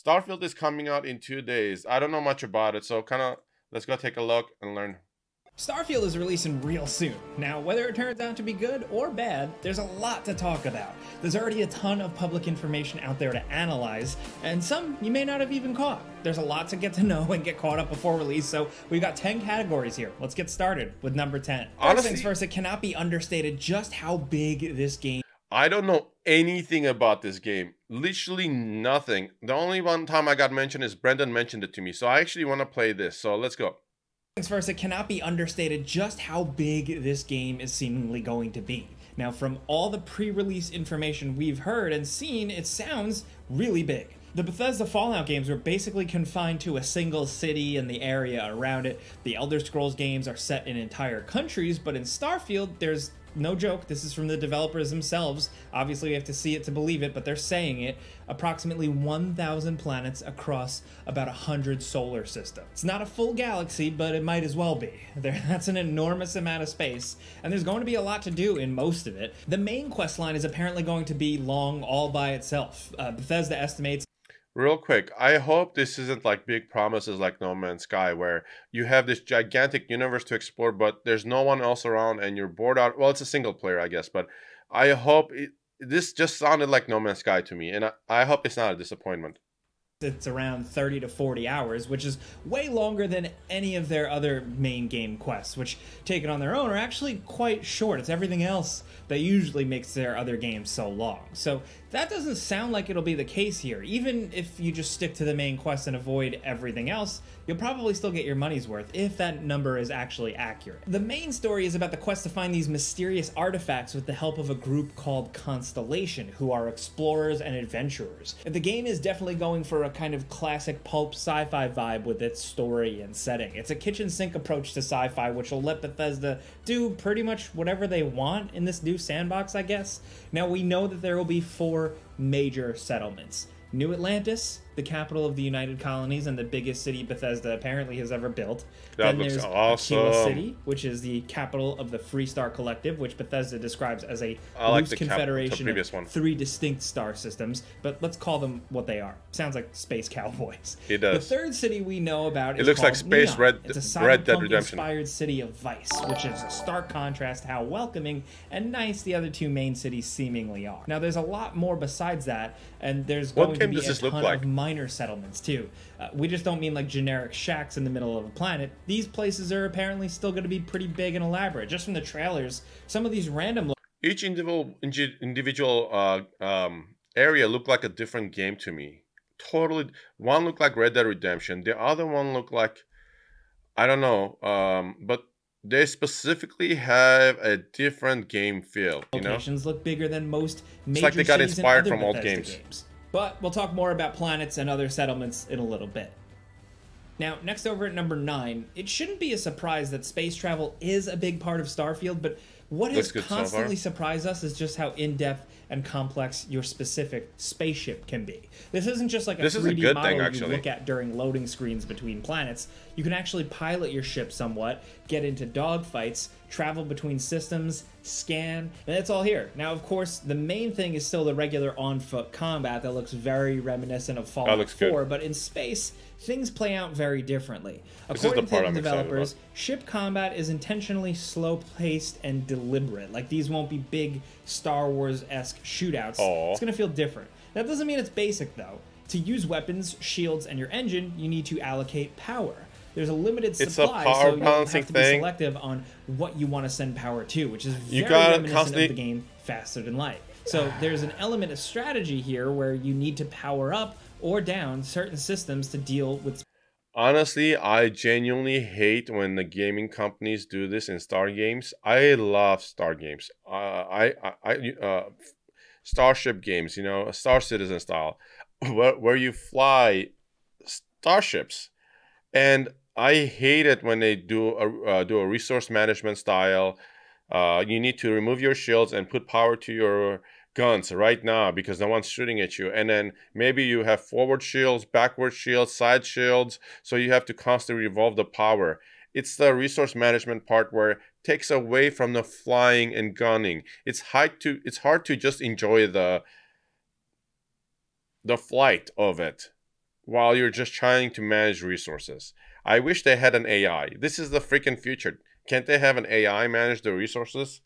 Starfield is coming out in 2 days. I don't know much about it, so let's go take a look and learn. Starfield is releasing real soon. Now, whether it turns out to be good or bad, there's a lot to talk about. There's already a ton of public information out there to analyze, and some you may not have even caught. There's a lot to get to know and get caught up before release, so we've got 10 categories here. Let's get started with number 10. First things first, it cannot be understated just how big this game. I don't know anything about this game. Literally nothing. The only one time I got mentioned is Brendan mentioned it to me, so I actually want to play this, so let's go. First, it cannot be understated just how big this game is seemingly going to be. Now, from all the pre-release information we've heard and seen, it sounds really big. The Bethesda Fallout games were basically confined to a single city and the area around it. The Elder Scrolls games are set in entire countries, but in Starfield, there's no joke, this is from the developers themselves. Obviously, we have to see it to believe it, but they're saying it. Approximately 1,000 planets across about 100 solar systems. It's not a full galaxy, but it might as well be. That's an enormous amount of space, and there's going to be a lot to do in most of it. The main quest line is apparently going to be long all by itself. Bethesda estimates. Real quick, I hope this isn't like big promises like No Man's Sky, where you have this gigantic universe to explore, but there's no one else around and you're bored out. Well, it's a single player, I guess, but I hope this just sounded like No Man's Sky to me, and I hope it's not a disappointment. It's around 30 to 40 hours, which is way longer than any of their other main game quests, which, taken on their own, are actually quite short. It's everything else that usually makes their other games so long. So that doesn't sound like it'll be the case here. Even if you just stick to the main quest and avoid everything else, you'll probably still get your money's worth, if that number is actually accurate. The main story is about the quest to find these mysterious artifacts with the help of a group called Constellation, who are explorers and adventurers. The game is definitely going for a kind of classic pulp sci-fi vibe with its story and setting. It's a kitchen sink approach to sci-fi, which will let Bethesda do pretty much whatever they want in this new sandbox, I guess. Now, we know that there will be 4 major settlements. New Atlantis, the capital of the United Colonies and the biggest city Bethesda apparently has ever built. That then looks there's awesome. Aquila City, which is the capital of the Freestar Collective, which Bethesda describes as a loose confederation of 3 distinct star systems, but let's call them what they are. Sounds like space cowboys. It does. The third city we know about is looks called like Space Neon. It's a Red Dead Redemption cyberpunk-inspired city of Vice, which is a stark contrast to how welcoming and nice the other 2 main cities seemingly are. Now, there's a lot more besides that, and there's going to be a ton of minor settlements too. We just don't mean like generic shacks in the middle of a planet. These places are apparently still going to be pretty big and elaborate. Just from the trailers, some of these random... Each individual area looked like a different game to me. Totally. One looked like Red Dead Redemption. The other one looked like, I don't know, but they specifically have a different game feel. You know? Locations look bigger than most major it's like they got cities inspired in from other old Bethesda games. But we'll talk more about planets and other settlements in a little bit. Now, next over at number 9, it shouldn't be a surprise that space travel is a big part of Starfield, but what has constantly surprised us is just how in-depth and complex your specific spaceship can be. This isn't just like a 3D model you look at during loading screens between planets. You can actually pilot your ship somewhat, get into dogfights, travel between systems, scan, and it's all here. Now, of course, the main thing is still the regular on-foot combat that looks very reminiscent of Fallout 4, but in space, things play out very differently. According to the developers, ship combat is intentionally slow-paced and deliberate. Like, these won't be big Star Wars-esque shootouts. It's going to feel different. That doesn't mean it's basic, though. To use weapons, shields, and your engine, you need to allocate power. There's a limited supply, so you have to be selective on what you want to send power to, which is very reminiscent of the game Faster Than Light. So there's an element of strategy here where you need to power up or down certain systems to deal with... Honestly, I genuinely hate when the gaming companies do this in Star games. I love Star games. Starship games, you know, Star Citizen style, where you fly starships. And I hate it when they do a resource management style. You need to remove your shields and put power to your guns right now because no one's shooting at you. And then maybe you have forward shields, backward shields, side shields. So you have to constantly revolve the power. It's the resource management part where it takes away from the flying and gunning. It's hard to just enjoy the flight of it. while you're just trying to manage resources. I wish they had an AI. This is the freaking future. Can't they have an AI manage the resources?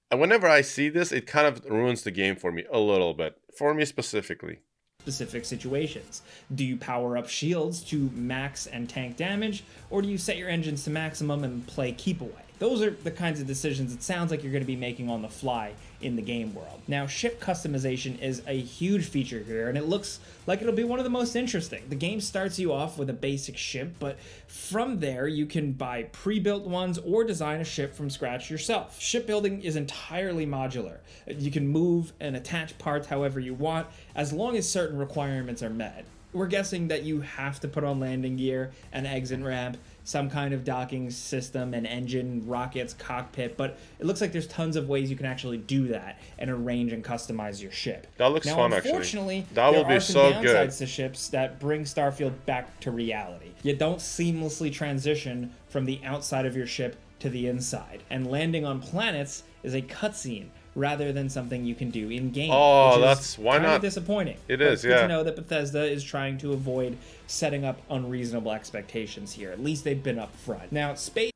And whenever I see this, it kind of ruins the game for me a little bit. For me specifically. Specific situations. Do you power up shields to max and tank damage, or do you set your engines to maximum and play keep away? Those are the kinds of decisions it sounds like you're going to be making on the fly in the game world. Now, ship customization is a huge feature here, and it looks like it'll be one of the most interesting. The game starts you off with a basic ship, but from there you can buy pre-built ones or design a ship from scratch yourself. Shipbuilding is entirely modular. You can move and attach parts however you want, as long as certain requirements are met. We're guessing that you have to put on landing gear, an exit ramp, some kind of docking system, an engine, rockets, cockpit, but it looks like there's tons of ways you can actually do that and arrange and customize your ship. That looks fun, actually. Unfortunately, that will be so good. There are some downsides to ships that bring Starfield back to reality. You don't seamlessly transition from the outside of your ship to the inside, and landing on planets is a cutscene rather than something you can do in game. Oh, that's why kind not? of disappointing. It is, it's yeah. good to know that Bethesda is trying to avoid setting up unreasonable expectations here. At least they've been upfront. Now, space.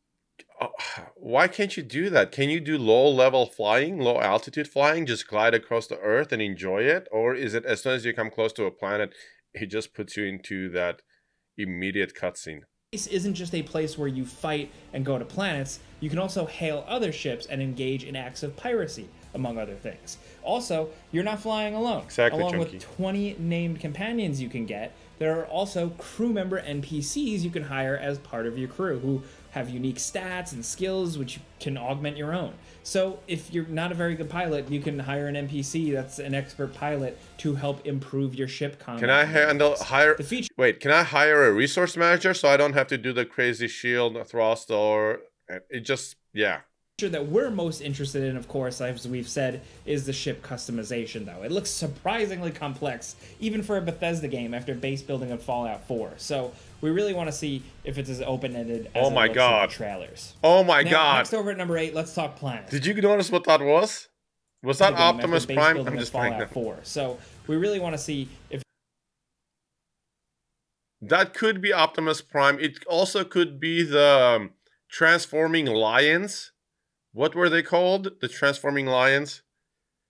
Why can't you do that? Can you do low-level flying, low-altitude flying, just glide across the Earth and enjoy it? Or is it as soon as you come close to a planet, it just puts you into that immediate cutscene? Space isn't just a place where you fight and go to planets. You can also hail other ships and engage in acts of piracy, among other things. Also, you're not flying alone. Exactly, Along Chunky. with 20 named companions you can get, there are also crew member NPCs you can hire as part of your crew who have unique stats and skills which can augment your own. So if you're not a very good pilot, you can hire an NPC that's an expert pilot to help improve your ship combat. Can I hire... The feature... Wait, can I hire a resource manager so I don't have to do the crazy shield thrust or... It just... Yeah. that we're most interested in, of course, as we've said, is the ship customization, though. It looks surprisingly complex, even for a Bethesda game after base building of Fallout 4. So we really want to see if it's as open-ended as it looks in the trailers. Oh my now, god! Next over at number 8, let's talk planets. Did you notice what that was? Was that Optimus Prime? I'm just Fallout 4. So we really want to see if that could be Optimus Prime. It also could be the transforming lions. What were they called? The transforming lions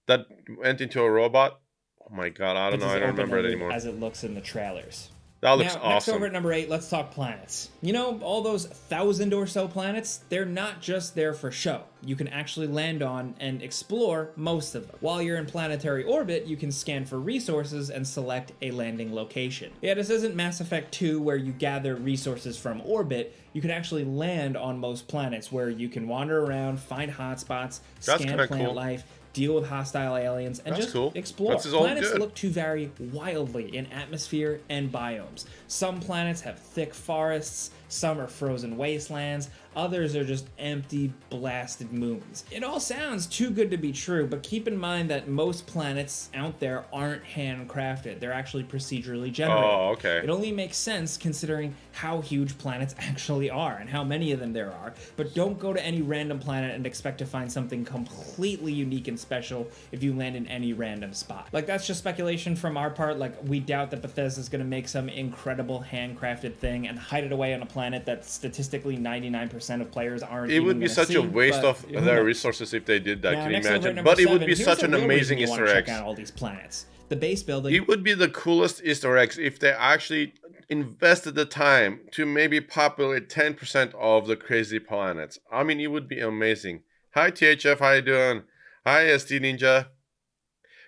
that went into a robot? Oh my god, I don't know. I don't remember it anymore. As it looks in the trailers. That looks awesome. Next over at number 8, let's talk planets. You know, all those 1,000 or so planets, they're not just there for show. You can actually land on and explore most of them. While you're in planetary orbit, you can scan for resources and select a landing location. Yeah, this isn't Mass Effect 2 where you gather resources from orbit. You can actually land on most planets where you can wander around, find hotspots, scan plant life, deal with hostile aliens, and just explore. Planets look to vary wildly in atmosphere and biomes. Some planets have thick forests, some are frozen wastelands, others are just empty, blasted moons. It all sounds too good to be true, but keep in mind that most planets out there aren't handcrafted. They're actually procedurally generated. Oh, okay. It only makes sense considering how huge planets actually are and how many of them there are. But don't go to any random planet and expect to find something completely unique and special if you land in any random spot. Like, that's just speculation from our part. Like, we doubt that Bethesda's gonna make some incredible handcrafted thing and hide it away on a planet that statistically 99% of players aren't. It would be such a waste of their resources if they did that. Can you imagine? But it would be such an amazing Easter egg. Check out all these planets. The base building. It would be the coolest Easter eggs if they actually invested the time to maybe populate 10% of the crazy planets. I mean, it would be amazing. Hi THF, how you doing? Hi SD Ninja.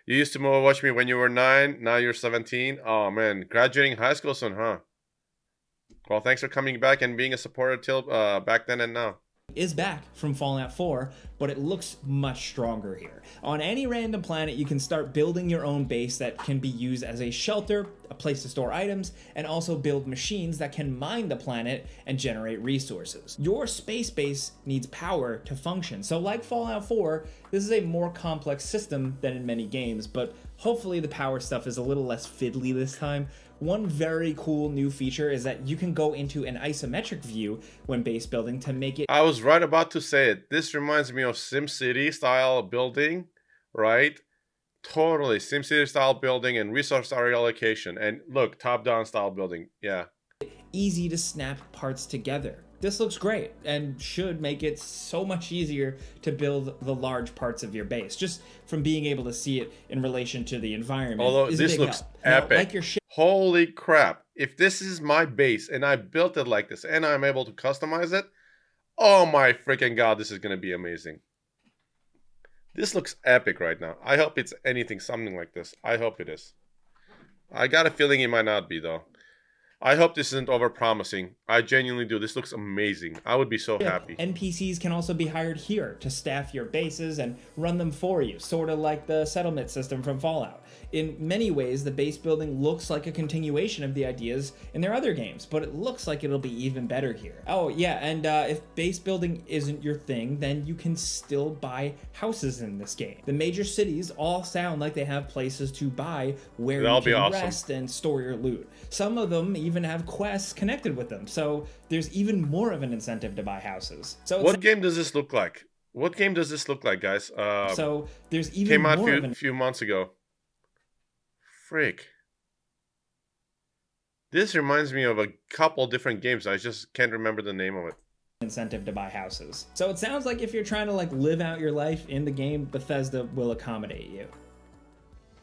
You used to watch me when you were 9, now you're 17. Oh man, graduating high school soon, huh? Well, thanks for coming back and being a supporter till back then and now. Is back from Fallout 4, but it looks much stronger here. On any random planet, you can start building your own base that can be used as a shelter, a place to store items, and also build machines that can mine the planet and generate resources. Your space base needs power to function, so like Fallout 4, this is a more complex system than in many games, but hopefully the power stuff is a little less fiddly this time. One very cool new feature is that you can go into an isometric view when base building to make it... I was right about to say it. This reminds me of SimCity style building, right? Totally. SimCity style building and resource area allocation. And look, top-down style building. Yeah. Easy to snap parts together. This looks great and should make it so much easier to build the large parts of your base, just from being able to see it in relation to the environment. Although this looks epic. Now, like your holy crap. If this is my base and I built it like this and I'm able to customize it, oh my freaking god, this is going to be amazing. This looks epic right now. I hope it's something like this. I hope it is. I got a feeling it might not be, though. I hope this isn't over-promising. I genuinely do. This looks amazing. I would be so happy. NPCs can also be hired here to staff your bases and run them for you, sort of like the settlement system from Fallout. In many ways, the base building looks like a continuation of the ideas in their other games, but it looks like it'll be even better here. Oh, yeah, and if base building isn't your thing, then you can still buy houses in this game. The major cities all sound like they have places to buy where you can rest and store your loot. Some of them even have quests connected with them, so there's even more of an incentive to buy houses. So what game does this look like? What game does this look like, guys? So there's even more came out a few months ago. Frick. This reminds me of a couple different games. I just can't remember the name of it. Incentive to buy houses. So it sounds like if you're trying to live out your life in the game, Bethesda will accommodate you.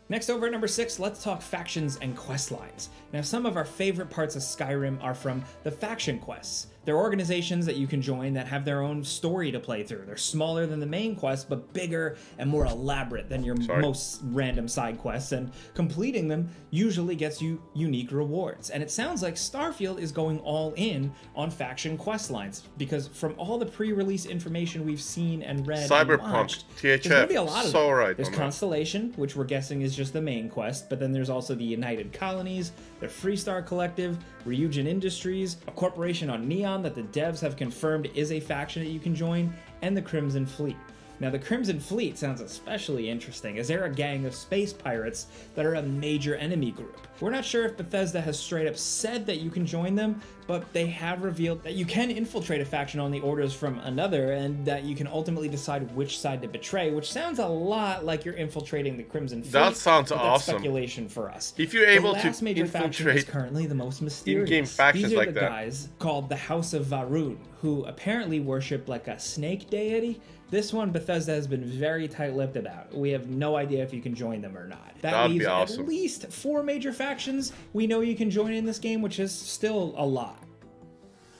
Next, over at number 6, let's talk factions and quest lines. Now, some of our favorite parts of Skyrim are from the faction quests. They're organizations that you can join that have their own story to play through. They're smaller than the main quest, but bigger and more elaborate than your most random side quests, and completing them usually gets you unique rewards. And it sounds like Starfield is going all in on faction quest lines, because from all the pre-release information we've seen and read Cyberpunk, and watched, THF, there's going to be a lot of them. Right, there's Constellation, which we're guessing is just the main quest, but then there's also the United Colonies, the Freestar Collective, Ryujin Industries, a corporation on Neon that the devs have confirmed is a faction that you can join, and the Crimson Fleet. Now, the Crimson Fleet sounds especially interesting, as they're a gang of space pirates that are a major enemy group. We're not sure if Bethesda has straight up said that you can join them, but they have revealed that you can infiltrate a faction on the orders from another, and that you can ultimately decide which side to betray, which sounds a lot like you're infiltrating the Crimson Fleet. That sounds awesome. That's speculation for us. If you're able to major faction is currently the most mysterious. In-game factions These are like the that. Guys called the House of Varun, who apparently worship like a snake deity. This one, Bethesda has been very tight-lipped about. We have no idea if you can join them or not. That leaves at least 4 major factions we know you can join in this game, which is still a lot.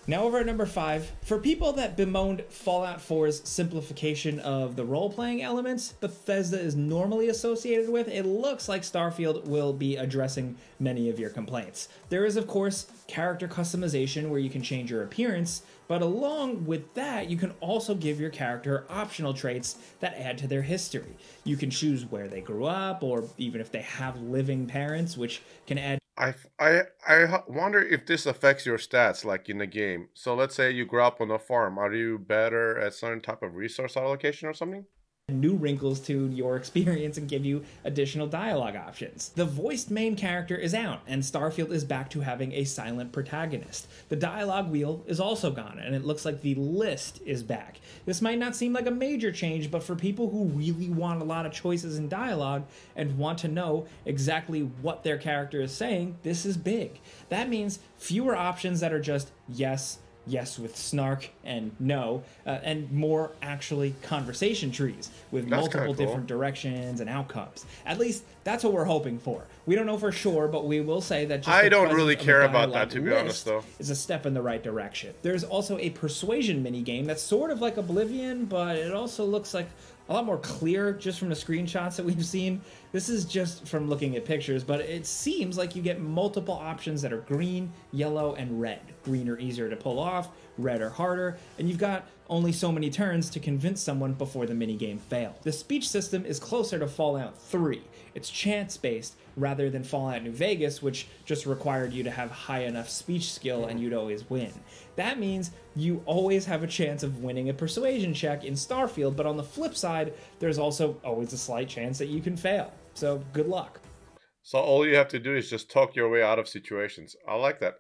Now over at number 5, for people that bemoaned Fallout 4's simplification of the role-playing elements Bethesda is normally associated with, it looks like Starfield will be addressing many of your complaints. There is, of course, character customization where you can change your appearance, but along with that, you can also give your character optional traits that add to their history. You can choose where they grew up, or even if they have living parents, which can add... I wonder if this affects your stats, like in the game. So let's say you grew up on a farm. Are you better at certain type of resource allocation or something? New wrinkles to your experience and give you additional dialogue options. The voiced main character is out, and Starfield is back to having a silent protagonist. The dialogue wheel is also gone, and it looks like the list is back. This might not seem like a major change, but for people who really want a lot of choices in dialogue and want to know exactly what their character is saying, this is big. That means fewer options that are just yes, yes with snark and no, and more actually conversation trees with multiple different directions and outcomes. At least that's what we're hoping for. We don't know for sure, but we will say that just I don't really care about that, to be honest, though. Is a step in the right direction. There's also a persuasion minigame that's sort of like Oblivion, but it also looks like a lot more clear just from the screenshots that we've seen. This is just from looking at pictures, but it seems like you get multiple options that are green, yellow, and red. Green are easier to pull off, red are harder, and you've got only so many turns to convince someone before the minigame fails. The speech system is closer to Fallout 3. It's chance-based rather than Fallout New Vegas, which just required you to have high enough speech skill and you'd always win. That means you always have a chance of winning a persuasion check in Starfield, but on the flip side, there's also always a slight chance that you can fail. So good luck. So all you have to do is just talk your way out of situations. I like that.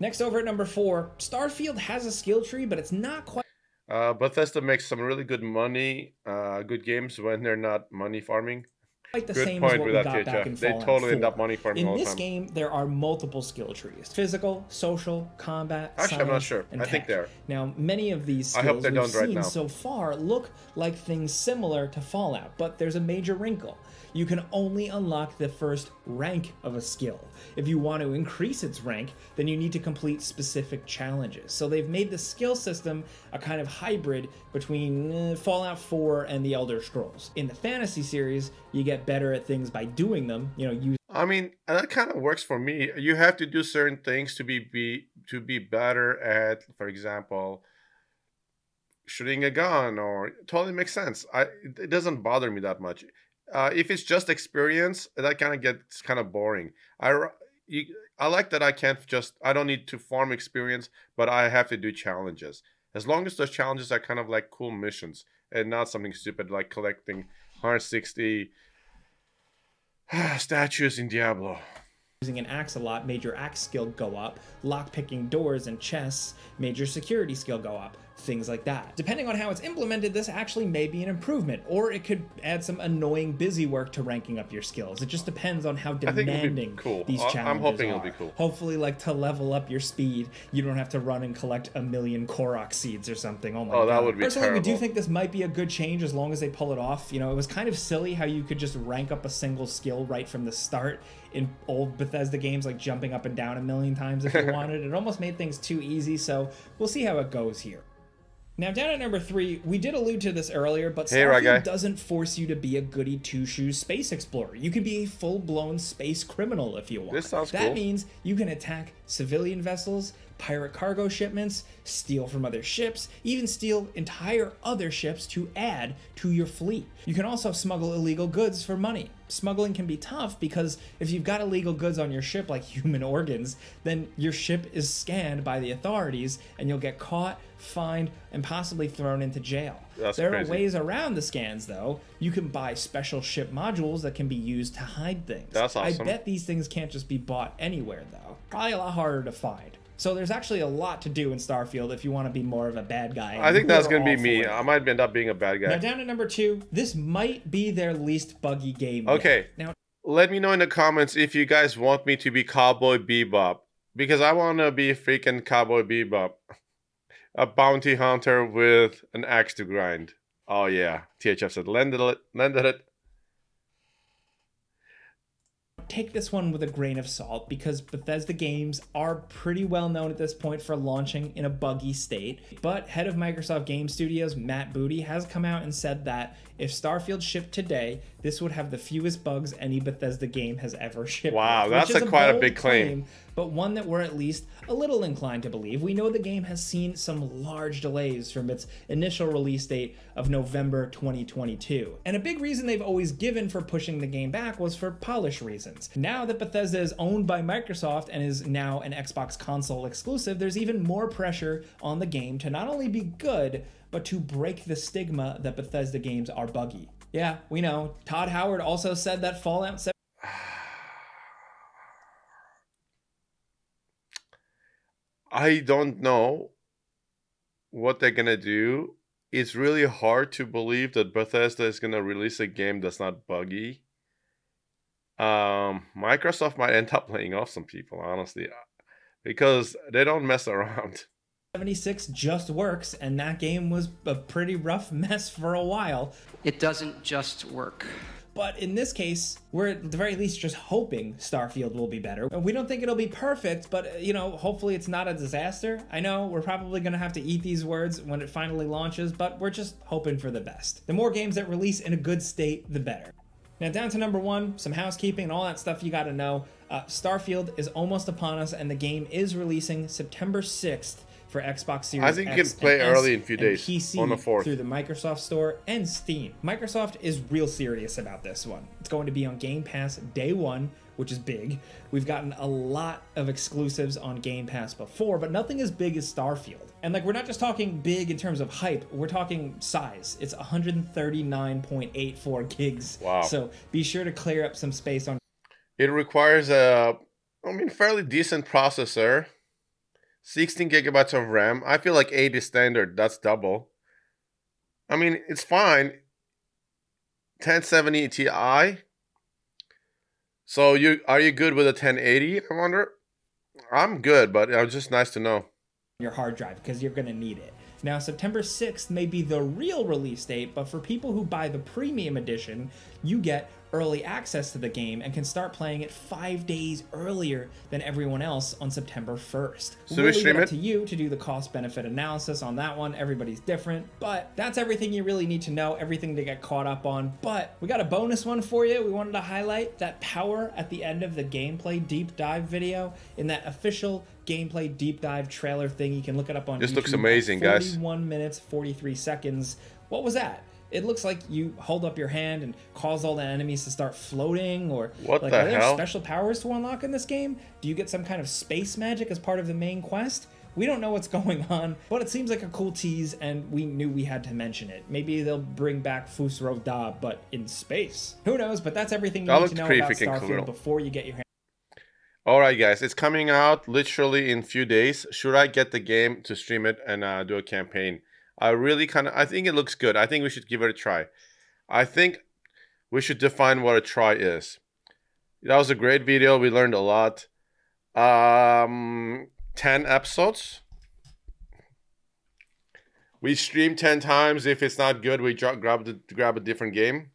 Next, over at number 4, Starfield has a skill tree, but it's not quite... Bethesda makes some really good money, good games when they're not money farming. quite the Good same as point what with we that, got back in THF. They Fallout totally 4. end up money farming In all the this time. game, there are multiple skill trees: physical, social, combat, Actually, I'm not science, sure. and I tech. think they are. Now, many of these I hope skills they're we've done right seen now. so far look like things similar to Fallout, but there's a major wrinkle. You can only unlock the first rank of a skill. If you want to increase its rank, then you need to complete specific challenges. So they've made the skill system a kind of hybrid between Fallout 4 and the Elder Scrolls. In the fantasy series, you get better at things by doing them, I mean, that kind of works for me. You have to do certain things to be better at, for example, shooting a gun, or it totally makes sense. It doesn't bother me that much. If it's just experience, that kind of gets kind of boring. You, I like that I don't need to farm experience, but I have to do challenges. As long as those challenges are kind of like cool missions and not something stupid like collecting 160 statues in Diablo. Using an axe a lot made your axe skill go up. Lock-picking doors and chests made your security skill go up. Things like that. Depending on how it's implemented, this actually may be an improvement, or it could add some annoying busy work to ranking up your skills. It just depends on how demanding these challenges I'm hoping are. it'll be cool. Hopefully, like, to level up your speed, you don't have to run and collect 1,000,000 Korok seeds or something. Oh my god. That would be Personally, terrible. we do think this might be a good change as long as they pull it off. It was kind of silly how you could just rank up a single skill right from the start in old Bethesda games, like jumping up and down 1,000,000 times if you wanted. It almost made things too easy, so we'll see how it goes here. Now, down at number 3, we did allude to this earlier, but Starfield doesn't force you to be a goody two-shoes space explorer. You can be a full-blown space criminal if you want. This sounds cool. That means you can attack civilian vessels, pirate cargo shipments, steal from other ships, even steal entire other ships to add to your fleet. You can also smuggle illegal goods for money. Smuggling can be tough because if you've got illegal goods on your ship like human organs, then your ship is scanned by the authorities and you'll get caught, fined, and possibly thrown into jail. There are ways around the scans though. You can buy special ship modules that can be used to hide things. That's awesome. I bet these things can't just be bought anywhere though. Probably a lot harder to find. So there's actually a lot to do in Starfield if you want to be more of a bad guy. I think that's going to be me. I might end up being a bad guy. Now down at number 2, this might be their least buggy game Okay. yet. Now, let me know in the comments if you guys want me to be Cowboy Bebop. Because I want to be freaking Cowboy Bebop. A bounty hunter with an axe to grind. Oh yeah. THF said, lended it. Take this one with a grain of salt because Bethesda games are pretty well known at this point for launching in a buggy state. But head of Microsoft Game Studios, Matt Booty, has come out and said that if Starfield shipped today, this would have the fewest bugs any Bethesda game has ever shipped. Wow, that's quite a big claim. But one that we're at least a little inclined to believe. We know the game has seen some large delays from its initial release date of November 2022. And a big reason they've always given for pushing the game back was for polish reasons. Now that Bethesda is owned by Microsoft and is now an Xbox console exclusive, there's even more pressure on the game to not only be good, but to break the stigma that Bethesda games are buggy. Yeah, we know. Todd Howard also said that Fallout 7... I don't know what they're gonna do. It's really hard to believe that Bethesda is gonna release a game that's not buggy. Microsoft might end up laying off some people, honestly, because they don't mess around. 76 just works, and that game was a pretty rough mess for a while. It doesn't just work. But in this case, we're at the very least just hoping Starfield will be better. We don't think it'll be perfect, but, hopefully it's not a disaster. I know we're probably going to have to eat these words when it finally launches, but we're just hoping for the best. The more games that release in a good state, the better. Now down to number 1, some housekeeping and all that stuff you got to know. Starfield is almost upon us, and the game is releasing September 6th. For Xbox Series I think you X can play and early in a few days, PC on the 4th. through the Microsoft Store and Steam. Microsoft is real serious about this one. It's going to be on Game Pass day 1, which is big. We've gotten a lot of exclusives on Game Pass before, but nothing as big as Starfield. And we're not just talking big in terms of hype, we're talking size. It's 139.84 gigs. Wow. So be sure to clear up some space on... It requires a, fairly decent processor. 16 gigabytes of RAM. I feel like 8 is standard. That's double. It's fine. 1070 Ti. So are you good with a 1080? I wonder. I'm good, but it's just nice to know. Your hard drive, because you're going to need it. Now, September 6th may be the real release date, but for people who buy the premium edition, you get early access to the game and can start playing it 5 days earlier than everyone else on September 1st. So we stream leave it up it to you to do the cost-benefit analysis on that one. Everybody's different, but that's everything you really need to know, everything to get caught up on. But we got a bonus one for you. We wanted to highlight that power at the end of the gameplay deep dive video in that official gameplay deep dive trailer thing. You can look it up on YouTube. This looks amazing, guys. 41 minutes, 43 seconds. What was that? It looks like you hold up your hand and cause all the enemies to start floating, or what like, the are there hell? special powers to unlock in this game? Do you get some kind of space magic as part of the main quest? We don't know what's going on, but it seems like a cool tease, and we knew we had to mention it. Maybe they'll bring back Fusro Da, but in space. Who knows? But that's everything you need to know about Starfield before you get your hand. All right, guys, it's coming out literally in a few days. Should I get the game to stream it and do a campaign? I think it looks good. I think we should give it a try. I think we should define what a try is. That was a great video. We learned a lot. 10 episodes. We stream 10 times. If it's not good, we grab a different game.